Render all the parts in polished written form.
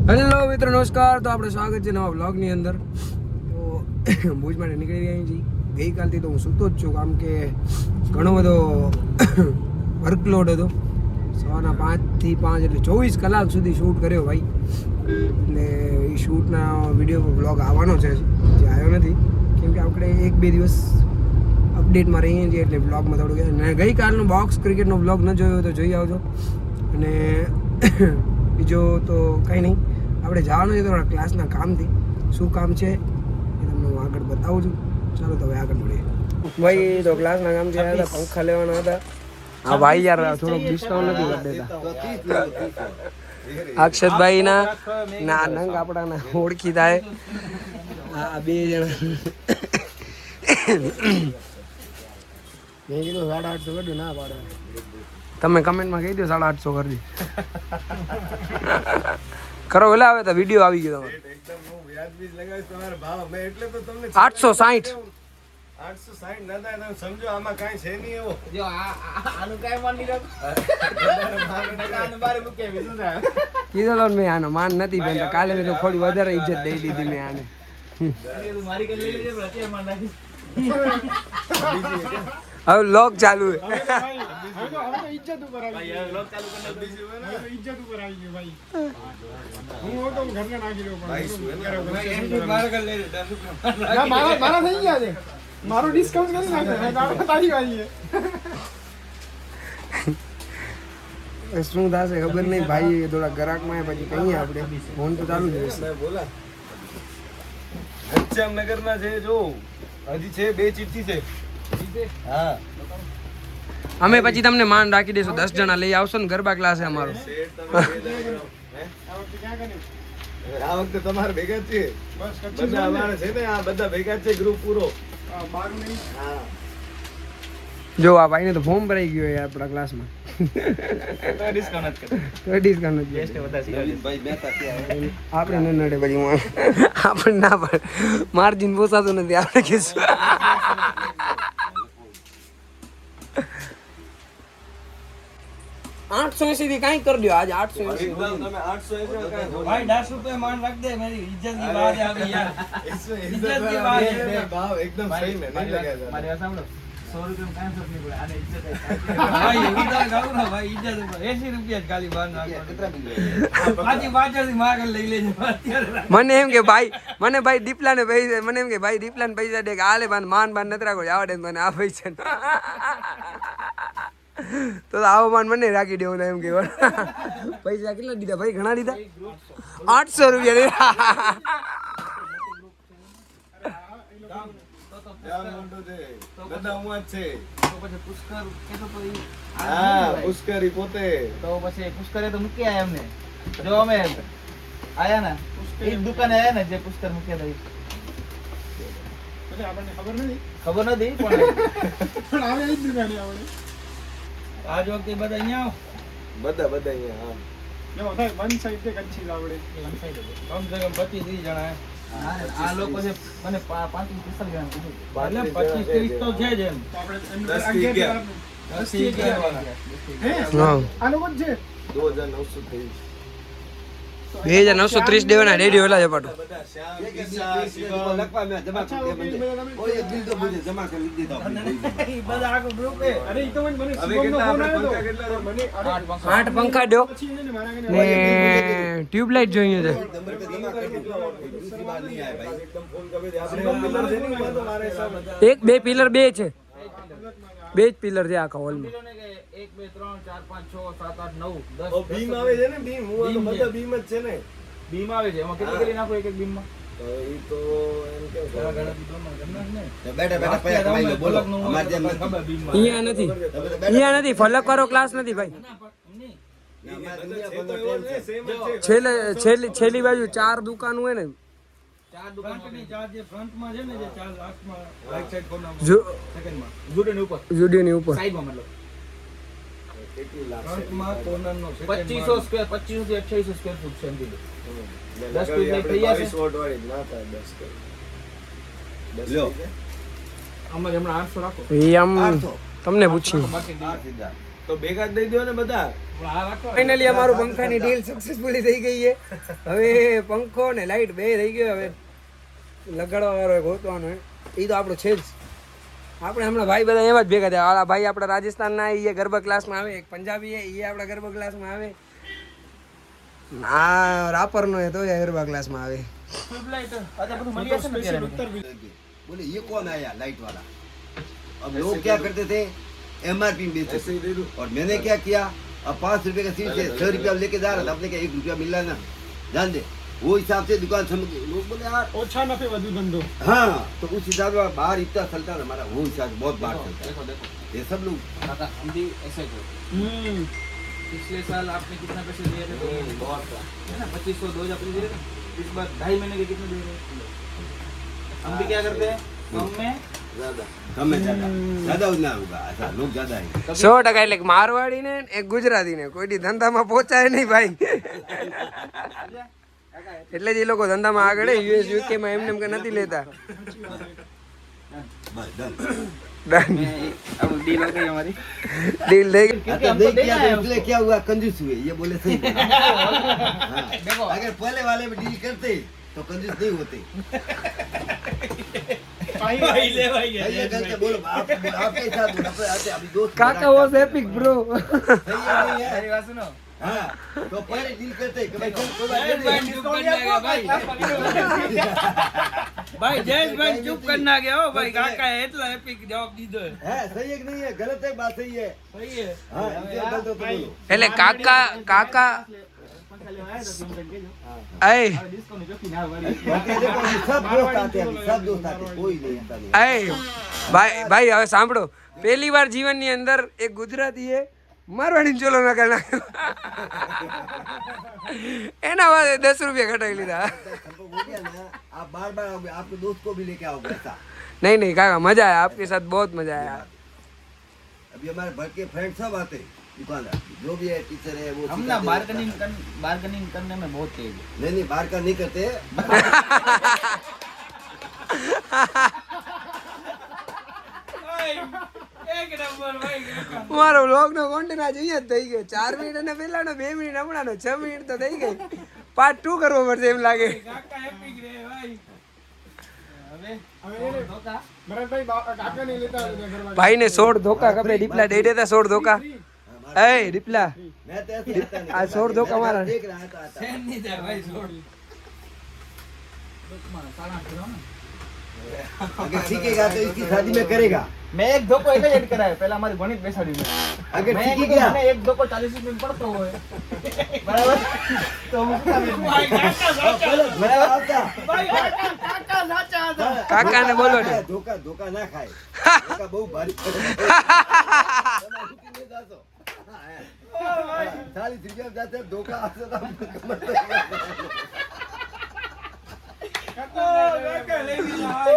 Hello મિત્રો, નમસ્કાર. તો આપણે સ્વાગત છે નવા બ્લોગની અંદર. તો ભુજ માટે નીકળી ગયા છીએ. ગઈકાલથી તો હું સૂતો જ છું, કારણ કે ઘણો બધો વર્કલોડ હતો. સવારના 5 થી 5 એટલે 24 કલાક સુધી શૂટ કર્યો ભાઈ. ને એ શૂટના વિડીયો બ્લોગ આવવાનો છે, જે આવ્યો નથી કેમ કે આપણે 1-2 દિવસ અપડેટમાં રહીએ છીએ, એટલે બ્લોગમાં થોડું. અને ગઈકાલનો બોક્સ ક્રિકેટનો બ્લોગ ન જોયો તો જોઈ આવજો. અને બીજો તો કંઈ નહીં, આપણે જવાનું છે થોડા ક્લાસના કામથી. શું કામ છે એ તમને હું આગળ બતાવું છું. ચાલો તો હવે આગળ મળીએ. ભાઈ તો ક્લાસના કામથી આવ્યા હતા, પંખા લેવાના હતા. હા ભાઈ યાર, થોડોક ડિસ્કાઉન્ટ નથી કરી દેતા. અક્ષતભાઈના ના નંગ આપણાના ઓળખી થાય. આ 2 જણા મેં કીધું 850 કર્યું, ના પાડે. તમે કમેન્ટમાં કહી દો 850 કરજો. કરો એટલે આવે તો વિડીયો આવી ગયો તમારો. 860 ના થાય, તમે સમજો આમાં કાંઈ છે નહીં એવો. જો આનું કાંઈ માન નહીં રાખો. કીધો તો મેં આનો માન નથી બેન. કાલે મેં તો થોડી વધારે ઇજ્જત દઈ દીધી મેં આને. હવે લોક ચાલુ છે. મારો ડિસ્કાઉન્ટ કરી નાખે, તારી વાળી શું થશે ખબર નહીં ભાઈ. થોડા ગ્રાહકમાં પછી કહીએ આપણે. ફોન તો ચાલુ જ રહેશે. જામનગરના છે, જો હજી છે 2 ચિઠ્ઠી છે. હા, અમે પછી તમને માન રાખી દઈશું. 10 જણા લઈ આવશો ને, ગરબા ક્લાસ છે અમારો. આ વખતે તમારે ભેગા જ છે બધા. અમારે છે ને આ બધા ભેગા જ છે, ગ્રુપ પૂરો. જો આ ભાઈને તો ફોર્મ ભરાઈ ગયો યાર આપણા ક્લાસમાં. આપણે ન નડે પછી આપણે ના પડે. માર્જિન પોસાતું નથી આપણે કીધું. 880 થી કઈ કરી દો આજે. 880 તમે 880 ભાઈ 10 રૂપિયા માન રાખ દે, મારી ઇજ્જત ની વાત આવી યાર. ઇજ્જત ની વાત છે, ભાવ એકદમ સહી મે નહીં લગાયા. મારી વાત સાંભળો, 100 રૂપિયા કાંઈ ફરક નહીં પડે. આને ઇજ્જત ભાઈ હું તો ગાઉં ના ભાઈ, ઇજ્જત ઉપર 80 રૂપિયા જ ખાલી બાર નાખો. પાછી પાછળથી માગલ લઈ લેજો અત્યારે. મને એમ કે ભાઈ, મને ભાઈ દીપલાને પૈસા, મને એમ કે ભાઈ દીપલાને પૈસા દે કે આલે બાન માન બાન નથી રાખો, આવડે મને આ પૈસા. તો આવો માન મને રાખી દેવું એમ કે. પૈસા કેટલા દીધા ભાઈ? ઘણા દીધા. 800 રૂપિયા. બધા હું જ છે. તો પછી પુષ્કર કેતો પછી હા, પુષ્કરી પોતે. તો પછી પુષ્કરે તો મૂકી આયા એમને. જો અમે આયા ને એ દુકાને આયા ને જે પુષ્કર મૂક્યા હતા. આપણને ખબર નથી પણ આવે એ જ દુકાને આવડે. આજ વખતે બધા અહીંયા બધા અહીંયા. જો થાય વન સાઈડ તે કચ્છી આવડે. વન સાઈડ કમ સે કમ 25-30 જણા. આ લોકો છે મને 35-40 જણા કીધું. એટલે 25-30 તો છે જ એમ. આપણે 10 થી 11 આ લોકો જ છે. 2930 દેવાના રેડિયો એલા જપાટો. બધા આખો ગ્રુપ એ. અરે ઈ તો મને સુગમનો ફોન આવ્યો તો. મને 8 પંખા દો ને ટ્યુબલાઇટ જોઈએ છે. એક 2 પિલર 2 છે. 2 જ પિલર છે આખા હોલમાં. 1 2 3 4 5 6 7 8 9 10 બીમ આવે છે ને, બીમ હું તો બધા બીમ જ છે ને. બીમ આવે છે. એમાં કેટલી નાખો એક બીમમાં? તો ઈ તો એમ કે બેઠા પૈસા કમાઈ લો. બોલો અમાર જેમ અહીંયા નથી ફલક વાળો ક્લાસ નથી ભાઈ. છેલ્લી બાજુ 4 દુકાન હોય ને. 4 દુકાનની 4 જે ફ્રન્ટમાં છે ને, જે 4 લાસ્ટમાં રાઈટ સાઈડ કોર્નરમાં સેકન્ડમાં જુડિયોની ઉપર સાઈડમાં, મતલબ ફ્રન્ટમાં કોર્નરનો 2500 સ્ક્વેર 2500 થી 2800 સ્ક્વેર ફૂટ છે. 10 ફીટ લઈ થઈ જશે. 22 વોટ વાળી ના થાય. 10 લ્યો. અમારે હમણાં 800 રાખો. એ આમ તમને પૂછી તો ભેગા જ દઈ દો ને બધા. ફાઇનલી અમારું પંખાની ડીલ સક્સેસફુલી થઈ ગઈ છે. હવે પંખો ને લાઈટ બે થઈ ગયો. હવે લગાડવા વાળો ગોતવાનો એ તો આપણો છે જ. આપણે હમણાં ભાઈ બધા એવા જ ભેગા થયા. આ ભાઈ આપણા રાજસ્થાનના એ ગરબા ક્લાસમાં આવે, એક પંજાબી એ આપણા ગરબા ક્લાસમાં આવે, આ રાપરનો એ તો ગરબા ક્લાસમાં આવે. बोले ये कौन आया लाइट वाला? अब लोग क्या करते थे एमआरपी बेचते ऐसे ही दे दो. और मैंने क्या किया अब 5 रुपए का सीट से 6 रुपया लेके जा रहा था अपने क्या 1 रुपया मिल रहा ना जान दे वो हिसाब से दुकान समझ लोग बोले यार ઓછા નથી વધુ ધંધો. हाँ तो उस हिसाब से बाहर इतना चलता है हमारा वो हिसाब से बहुत बाहर चलता है ये सब लोग पिछले साल आपने कितना पैसे दिए थे? बहुत है ना, 2500 2000 दिए थे. इस बार 2.5 महीने के कितने दे रहे हैं? हम भी क्या करते हैं, कम में कम में ज्यादा उतना होगा ऐसा लोग ज्यादा है 100% એટલે કે મારવાડી ને એક ગુજરાતી ને કોઈ દી ધંધામાં પહોંચાય નહીં ભાઈ. એટલે જ એ લોકો ધંધામાં આગળ યુએસ યુકે માં એમને એમ કે નથી લેતા. बस डन ડન अब डील हो गई हमारी. ડીલ થઈ ગઈ. अच्छा नहीं किया तो इसलिए क्या हुआ कंजूस हुए ये बोले सही बोला। हाँ, अगर पहले वाले में डील करते तो कंजूस नहीं होते ये गलत है, बोलो आपके साथ बोलो, अपने अभी दोस्त કાકા વોઝ એપિક બ્રો. सही है, नहीं है? मेरी बात सुनो. हाँ तो पहले डील करते कि भाई चल कोई बात भाई जयेशભાઈ ચૂપ કરી નાખ્યા હો ભાઈ. કાકા એટલા એપિક જવાબ દીધો. है सही है कि नहीं है गलत है बात सही है સહી है. हाँ इसलिए गलत हो तो बोलो એટલે કાકા કાકા ऐ बाकी देखो अभी सब दोस्त आते हैं अभी सब दोस्त आते हैं कोई नहीं आता नहीं ऐ ભાઈ હવે સાંભળો. પહેલી વાર જીવનની અંદર એક ગુજરાતીએ મારવાડી ચોલો ના કરી નાખ્યો. એના વાદે 10 રૂપિયા ઘટાડી લીધા. संपर्क हो गया ना आप बार बार आओगे आपके दोस्त को भी लेके आओगे ऐसा नहीं नहीं काका मजा आया आपके साथ बहुत मजा आया. अभी हमारे भर के फ्रेंड सब आते हैं दुकानदार जो भी है टीचर है वो हम ना सिखाते हैं। बार्गेनिंग करने में बहुत तेज है. नहीं बाहर का नहीं करते એક નંબર ભાઈ. મારો વ્લોગ નો કોન્ટેન્ટ આજ અહીંયા જ થઈ ગયો. 4 મિનિટ અને પહેલાનો 2 મિનિટ હમણાંનો 6 મિનિટ તો થઈ ગઈ. પાર્ટ 2 કરવો પડશે એમ લાગે. કાકા એપિક રે ભાઈ. હવે ધોકા. ભાઈ ને 16 ધોકા ખબર ડીપલા દઈ દેતા 16 ધોકા. એ ડીપલા मैं तो ऐसे आता नहीं આ 16 ધોકા મારા. देख रहा है तो आता है। नहीं था भाई छोड़. सारा करो ना. अगर सीखेगा तो इसकी शादी में करेगा मैं एक धोको ऐसे ऐड करा है. पहला हमारी गणित बेसाड़ी में अगर मैं सीख गया मैंने एक धोको 40 रुपए में पड़ता हुआ है. बराबर. तो उसका भाई धोखा आता भाई काका साचा था. કાકાને બોલો ને. धोखा धोखा ना खाए धोखा बहुत भारी पड़े। 40 रुपया जाते धोखा आता था कमर तक। काका ले भी भाई.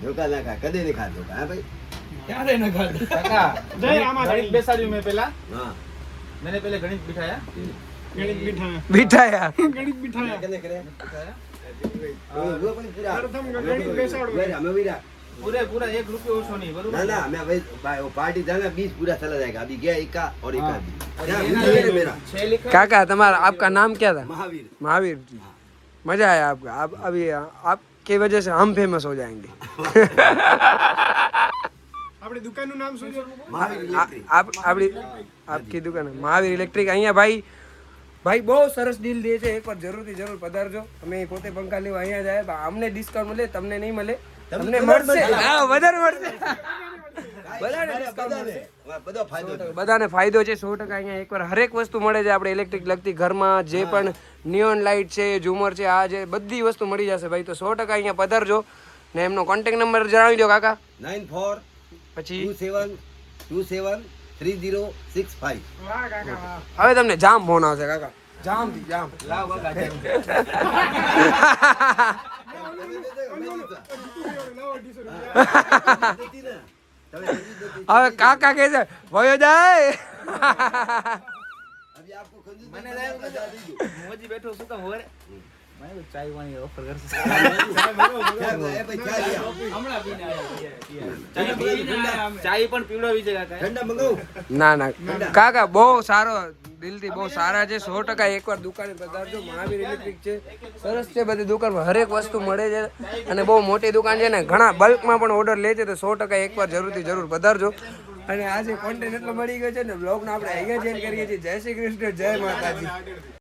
धोखा ना खा कदे नहीं खा धोखा हाँ भाई क्या देना खाते काका. गणित बेसाड़ी में पहला हाँ मैंने पहले गणित बिठाया. બીઠાયા. कने करे वो पण पूरा हमें भी रहा पूरे पूरा 1 रुपया ओछो नहीं ना बरोबर. ना मैं भाई वो पार्टी जाना 20 पूरा चला जाएगा अभी गया एक का और एक का भी क्या ये मुझे है मेरा 6 लिखा. काका तुम्हारा आपका नाम क्या था? महावीर महावीर जी. मजा आया आपका. आप अभी आपकी वजह से हम फेमस हो जाएंगे. આપણી દુકાનનું નામ શું છે? महावीर इलेक्ट्रिक आप आपकी दुकान है महावीर इलेक्ट्रिक. અહીંયા ભાઈ બહુ સરસ ડીલ દે છે. એકવાર જરૂર પધારજો. અમે પોતે પંખા લેવા અહીંયા જાય. અમને ડિસ્કાઉન્ટ મળે તમને નહીં મળે. તમને મળશે. હા વધારે મળશે. બધાને discount મળશે. બધો ફાયદો છે. બધાને ફાયદો છે 100%. અહીંયા એકવાર હરેક વસ્તુ મળે છે આપણે ઇલેક્ટ્રિક લગતી. ઘરમાં જે પણ નિયોન લાઇટ છે, ઝુમર છે, આ જે બધી વસ્તુ મળી જશે ભાઈ. તો 100% અહીંયા પધારજો. ને એમનો કોન્ટેક્ટ નંબર જણાવી દો કાકા. 94 પછી 27 3065 હવે તમને જામ ફોન આવશે કાકા. જામ થી જામ. લાવ કાકા હવે કાકા કહે છે ભયો જાય. अभी आपको कंजूस મને नहीं લાગ્યું बता કે दीजिए મોજી બેઠો શું કામ હોરે ચાય વાણી ઓફર કરશે એ ભાઈ ચા લઈ આવો. હમણાં પીને આયા ચાય પણ પીવડાવી છે કાકા ઠંડા મંગાવું ના કાકા બહુ સારો દિલથી બહુ સારા છે 100% એકવાર દુકાને પધારજો. મહાવીર ઇલેક્ટ્રિક છે, સરસ છે બધી દુકાનમાં હરેક વસ્તુ મળે છે અને બહુ મોટી દુકાન છે ને ઘણા બલ્કમાં પણ ઓર્ડર લે છે તો 100% એકવાર જરૂર પધારજો. અને આજે કોન્ટેન્ટ એટલો મળી ગયો છે ને બ્લોગનો આપણે અહીંયા જ એન્ડ કરીએ છીએ. જય શ્રી કૃષ્ણ, જય માતાજી.